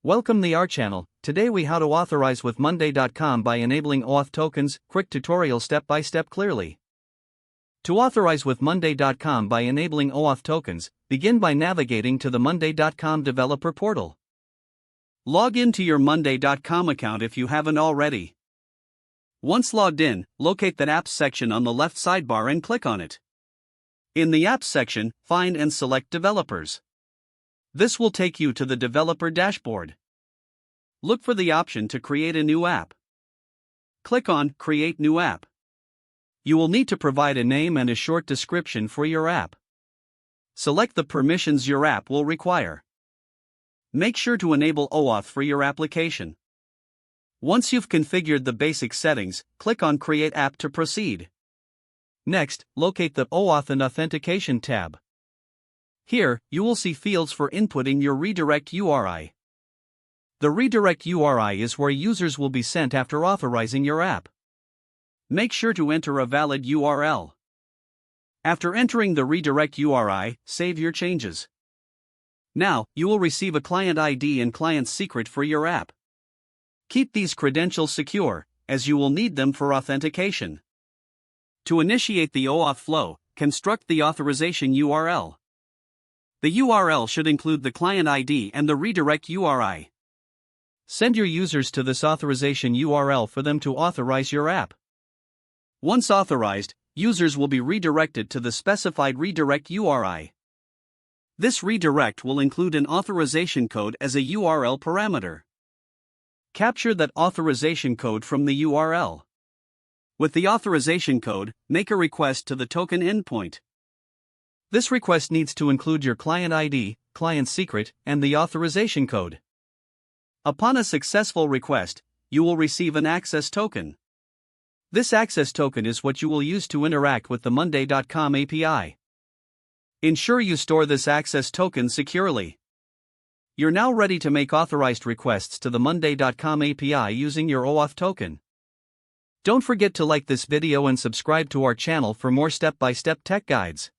Welcome to our channel. Today we how to authorize with monday.com by enabling OAuth tokens. Quick tutorial step by step clearly. To authorize with monday.com by enabling OAuth tokens, begin by navigating to the monday.com developer portal. Log into your monday.com account if you haven't already. Once logged in, locate the Apps section on the left sidebar and click on it. In the Apps section, find and select Developers. This will take you to the developer dashboard. Look for the option to create a new app. Click on Create New App. You will need to provide a name and a short description for your app. Select the permissions your app will require. Make sure to enable OAuth for your application. Once you've configured the basic settings, click on Create App to proceed. Next, locate the OAuth and Authentication tab. Here, you will see fields for inputting your redirect URI. The redirect URI is where users will be sent after authorizing your app. Make sure to enter a valid URL. After entering the redirect URI, save your changes. Now, you will receive a client ID and client secret for your app. Keep these credentials secure, as you will need them for authentication. To initiate the OAuth flow, construct the authorization URL. The URL should include the client ID and the redirect URI. Send your users to this authorization URL for them to authorize your app. Once authorized, users will be redirected to the specified redirect URI. This redirect will include an authorization code as a URL parameter. Capture that authorization code from the URL. With the authorization code, make a request to the token endpoint. This request needs to include your client ID, client secret, and the authorization code. Upon a successful request, you will receive an access token. This access token is what you will use to interact with the monday.com API. Ensure you store this access token securely. You're now ready to make authorized requests to the monday.com API using your OAuth token. Don't forget to like this video and subscribe to our channel for more step-by-step tech guides.